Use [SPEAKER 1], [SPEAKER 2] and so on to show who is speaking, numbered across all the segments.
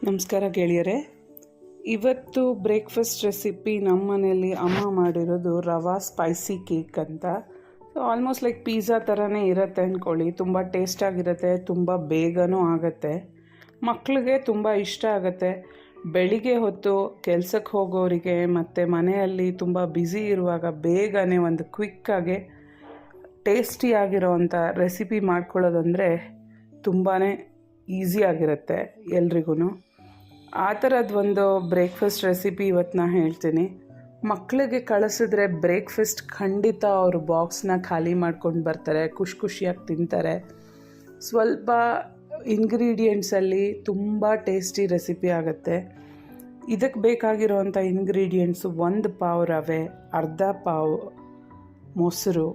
[SPEAKER 1] ನಮಸ್ಕಾರ ಗೆಳೆಯರೆ. ಇವತ್ತು ಬ್ರೇಕ್ಫಾಸ್ಟ್ ರೆಸಿಪಿ ನಮ್ಮ ಮನೆಯಲ್ಲಿ ಅಮ್ಮ ಮಾಡಿರೋದು ರವಾ ಸ್ಪೈಸಿ ಕೇಕ್ ಅಂತ. ಆಲ್ಮೋಸ್ಟ್ ಲೈಕ್ ಪಿಜ್ಜಾ ಥರನೇ ಇರುತ್ತೆ ಅಂದ್ಕೊಳ್ಳಿ. ತುಂಬ ಟೇಸ್ಟಾಗಿರುತ್ತೆ, ತುಂಬ ಬೇಗನೂ ಆಗುತ್ತೆ, ಮಕ್ಕಳಿಗೆ ತುಂಬ ಇಷ್ಟ ಆಗುತ್ತೆ. ಬೆಳಿಗ್ಗೆ ಹೊತ್ತು ಕೆಲಸಕ್ಕೆ ಹೋಗೋರಿಗೆ ಮತ್ತು ಮನೆಯಲ್ಲಿ ತುಂಬ ಬ್ಯುಸಿ ಇರುವಾಗ ಬೇಗನೆ ಒಂದು ಕ್ವಿಕ್ಕಾಗೆ ಟೇಸ್ಟಿಯಾಗಿರೋವಂಥ ರೆಸಿಪಿ ಮಾಡ್ಕೊಳ್ಳೋದಂದರೆ ತುಂಬಾ ಈಸಿಯಾಗಿರುತ್ತೆ ಎಲ್ರಿಗೂ. ಆ ಥರದ್ದು ಒಂದು ಬ್ರೇಕ್ಫಾಸ್ಟ್ ರೆಸಿಪಿ ಇವತ್ತು ನಾನು ಹೇಳ್ತೀನಿ. ಮಕ್ಕಳಿಗೆ ಕಳಿಸಿದ್ರೆ ಬ್ರೇಕ್ಫಾಸ್ಟ್ ಖಂಡಿತ ಅವರು ಬಾಕ್ಸ್ನ ಖಾಲಿ ಮಾಡ್ಕೊಂಡು ಬರ್ತಾರೆ, ಖುಷಿಯಾಗಿ ತಿಂತಾರೆ. ಸ್ವಲ್ಪ ಇಂಗ್ರೀಡಿಯೆಂಟ್ಸಲ್ಲಿ ತುಂಬ ಟೇಸ್ಟಿ ರೆಸಿಪಿ ಆಗುತ್ತೆ. ಇದಕ್ಕೆ ಬೇಕಾಗಿರೋವಂಥ ಇಂಗ್ರೀಡಿಯೆಂಟ್ಸು 1 ಪಾವ್ ರವೆ, ಅರ್ಧ ಪಾವ್ ಮೊಸರು,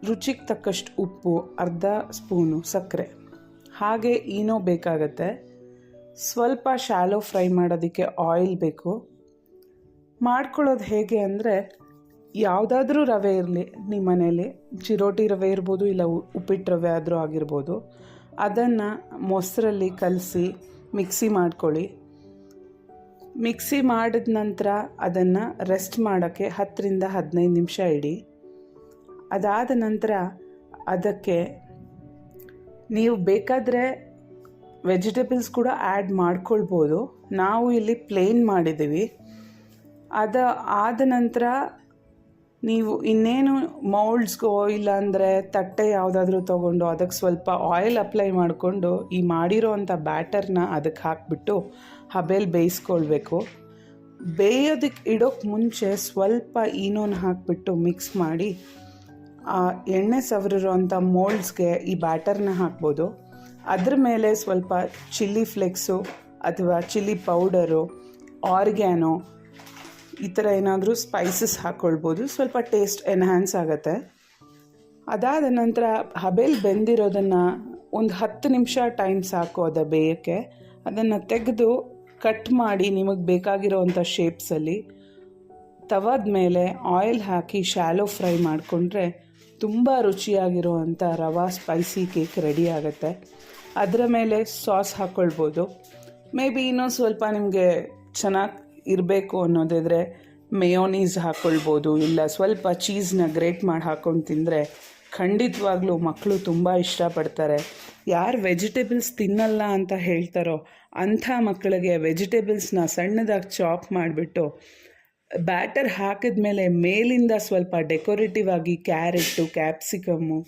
[SPEAKER 1] ರುಚಿಗೆ ತಕ್ಕಷ್ಟು ಉಪ್ಪು, ಅರ್ಧ ಸ್ಪೂನು ಸಕ್ಕರೆ, ಹಾಗೆ ಈನೋ ಬೇಕಾಗತ್ತೆ. ಸ್ವಲ್ಪ ಶಾಲೋ ಫ್ರೈ ಮಾಡೋದಕ್ಕೆ ಆಯಿಲ್ ಬೇಕು. ಮಾಡ್ಕೊಳ್ಳೋದು ಹೇಗೆ ಅಂದರೆ, ಯಾವುದಾದ್ರೂ ರವೆ ಇರಲಿ ನಿಮ್ಮ ಮನೇಲಿ, ಚಿರೋಟಿ ರವೆ ಇರ್ಬೋದು, ಇಲ್ಲ ಉಪ್ಪಿಟ್ಟು ರವೆ ಆದರೂ ಆಗಿರ್ಬೋದು. ಅದನ್ನು ಮೊಸರಲ್ಲಿ ಕಲಸಿ ಮಿಕ್ಸಿ ಮಾಡ್ಕೊಳ್ಳಿ. ಮಿಕ್ಸಿ ಮಾಡಿದ ನಂತರ ಅದನ್ನು ರೆಸ್ಟ್ ಮಾಡೋಕ್ಕೆ 10 ರಿಂದ 15 ನಿಮಿಷ ಇಡಿ. ಅದಾದ ನಂತರ ಅದಕ್ಕೆ ನೀವು ಬೇಕಾದರೆ ವೆಜಿಟೇಬಲ್ಸ್ ಕೂಡ ಆ್ಯಡ್ ಮಾಡ್ಕೊಳ್ಬೋದು. ನಾವು ಇಲ್ಲಿ ಪ್ಲೇನ್ ಮಾಡಿದ್ದೀವಿ. ಆದ ನಂತರ ನೀವು ಇನ್ನೇನು ಮೌಲ್ಡ್ಸ್ಗೋ ಇಲ್ಲಾಂದರೆ ತಟ್ಟೆ ಯಾವುದಾದ್ರೂ ತೊಗೊಂಡು ಅದಕ್ಕೆ ಸ್ವಲ್ಪ ಆಯಿಲ್ ಅಪ್ಲೈ ಮಾಡಿಕೊಂಡು ಈ ಮಾಡಿರೋ ಅಂಥ ಬ್ಯಾಟರ್ನ ಅದಕ್ಕೆ ಹಾಕಿಬಿಟ್ಟು ಹಬೇಲಿ ಬೇಯಿಸ್ಕೊಳ್ಬೇಕು. ಬೇಯೋದಕ್ಕೆ ಇಡೋಕ್ಕೆ ಮುಂಚೆ ಸ್ವಲ್ಪ ಈನೋನ ಹಾಕಿಬಿಟ್ಟು ಮಿಕ್ಸ್ ಮಾಡಿ ಆ ಎಣ್ಣೆ ಸವರಿರೋ ಅಂಥ ಮೋಲ್ಡ್ಸ್ಗೆ ಈ ಬ್ಯಾಟರ್ನ ಹಾಕ್ಬೋದು. ಅದ್ರ ಮೇಲೆ ಸ್ವಲ್ಪ ಚಿಲ್ಲಿ ಫ್ಲೇಕ್ಸು ಅಥವಾ ಚಿಲ್ಲಿ ಪೌಡರು, ಆರ್ಗ್ಯಾನೋ ಈ ಥರ ಏನಾದರೂ ಸ್ಪೈಸಸ್ ಹಾಕ್ಕೊಳ್ಬೋದು. ಸ್ವಲ್ಪ ಟೇಸ್ಟ್ ಎನ್ಹ್ಯಾನ್ಸ್ ಆಗುತ್ತೆ. ಅದಾದ ನಂತರ ಹಬೇಲಿ ಬೆಂದಿರೋದನ್ನು ಒಂದು 10 ನಿಮಿಷ ಟೈಮ್ ಸಾಕು ಅದು ಬೇಯೋಕ್ಕೆ. ಅದನ್ನು ತೆಗೆದು ಕಟ್ ಮಾಡಿ ನಿಮಗೆ ಬೇಕಾಗಿರೋವಂಥ ಶೇಪ್ಸಲ್ಲಿ ತವದ ಮೇಲೆ ಆಯಿಲ್ ಹಾಕಿ ಶಾಲೋ ಫ್ರೈ ಮಾಡಿಕೊಂಡ್ರೆ ತುಂಬ ರುಚಿಯಾಗಿರುವಂಥ ರವಾ ಸ್ಪೈಸಿ ಕೇಕ್ ರೆಡಿ ಆಗುತ್ತೆ. ಅದರ ಮೇಲೆ ಸಾಸ್ ಹಾಕ್ಕೊಳ್ಬೋದು. ಮೇ ಬಿ ಇನ್ನೂ ಸ್ವಲ್ಪ ನಿಮಗೆ ಚೆನ್ನಾಗಿ ಇರಬೇಕು ಅನ್ನೋದಿದ್ರೆ ಮೇಯೋನೀಸ್ ಹಾಕ್ಕೊಳ್ಬೋದು, ಇಲ್ಲ ಸ್ವಲ್ಪ ಚೀಸ್ನ ಗ್ರೇಟ್ ಮಾಡಿ ಹಾಕ್ಕೊಂಡು ತಿಂದರೆ ಖಂಡಿತವಾಗ್ಲೂ ಮಕ್ಕಳು ತುಂಬ ಇಷ್ಟಪಡ್ತಾರೆ. ಯಾರು ವೆಜಿಟೇಬಲ್ಸ್ ತಿನ್ನಲ್ಲ ಅಂತ ಹೇಳ್ತಾರೋ ಅಂಥ ಮಕ್ಕಳಿಗೆ ವೆಜಿಟೇಬಲ್ಸ್ನ ಸಣ್ಣದಾಗಿ ಚಾಪ್ ಮಾಡಿಬಿಟ್ಟು ಬ್ಯಾಟರ್ ಹಾಕಿದ ಮೇಲೆ ಮೇಲಿಂದ ಸ್ವಲ್ಪ ಡೆಕೋರೇಟಿವ್ ಆಗಿ ಕ್ಯಾರೆಟು, ಕ್ಯಾಪ್ಸಿಕಮ್ಮು,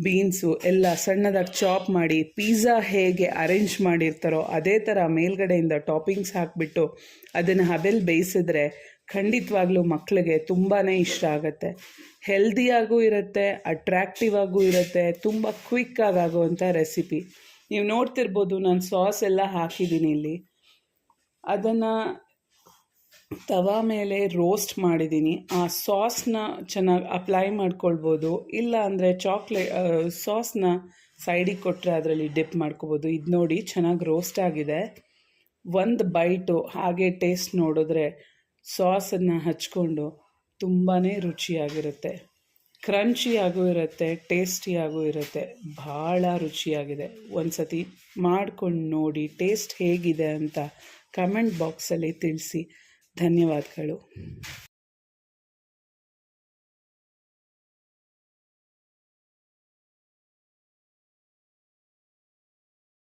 [SPEAKER 1] ಬೀನ್ಸು ಎಲ್ಲ ಸಣ್ಣದಾಗಿ ಚಾಪ್ ಮಾಡಿ ಪಿಜ್ಜಾ ಹೇಗೆ ಅರೇಂಜ್ ಮಾಡಿರ್ತಾರೋ ಅದೇ ಥರ ಮೇಲ್ಗಡೆಯಿಂದ ಟಾಪಿಂಗ್ಸ್ ಹಾಕಿಬಿಟ್ಟು ಅದನ್ನು ಹಬೇಲಿ ಬೇಯಿಸಿದ್ರೆ ಖಂಡಿತವಾಗ್ಲೂ ಮಕ್ಕಳಿಗೆ ತುಂಬಾ ಇಷ್ಟ ಆಗುತ್ತೆ. ಹೆಲ್ದಿಯಾಗೂ ಇರುತ್ತೆ, ಅಟ್ರ್ಯಾಕ್ಟಿವ್ ಆಗೂ ಇರುತ್ತೆ, ತುಂಬ ಕ್ವಿಕ್ಕಾಗಿ ಆಗುವಂಥ ರೆಸಿಪಿ. ನೀವು ನೋಡ್ತಿರ್ಬೋದು, ನಾನು ಸಾಸ್ ಎಲ್ಲ ಹಾಕಿದ್ದೀನಿ ಇಲ್ಲಿ. ಅದನ್ನು ತವಾ ಮೇಲೆ ರೋಸ್ಟ್ ಮಾಡಿದ್ದೀನಿ. ಆ ಸಾಸ್ನ ಚೆನ್ನಾಗಿ ಅಪ್ಲೈ ಮಾಡ್ಕೊಳ್ಬೋದು, ಇಲ್ಲ ಅಂದರೆ ಸಾಸ್ನ ಸೈಡಿಗೆ ಕೊಟ್ಟರೆ ಅದರಲ್ಲಿ ಡಿಪ್ ಮಾಡ್ಕೊಬೋದು. ಇದು ನೋಡಿ ಚೆನ್ನಾಗಿ ರೋಸ್ಟ್ ಆಗಿದೆ. ಒಂದು ಬೈಟು ಹಾಗೆ ಟೇಸ್ಟ್ ನೋಡಿದ್ರೆ ಸಾಸನ್ನು ಹಚ್ಕೊಂಡು ತುಂಬಾ ರುಚಿಯಾಗಿರುತ್ತೆ, ಕ್ರಂಚಿಯಾಗೂ ಇರುತ್ತೆ, ಟೇಸ್ಟಿಯಾಗೂ ಇರುತ್ತೆ, ಭಾಳ ರುಚಿಯಾಗಿದೆ. ಒಂದು ಸತಿ ಮಾಡ್ಕೊಂಡು ನೋಡಿ, ಟೇಸ್ಟ್ ಹೇಗಿದೆ ಅಂತ ಕಮೆಂಟ್ ಬಾಕ್ಸಲ್ಲಿ ತಿಳಿಸಿ. ಧನ್ಯವಾದಗಳು.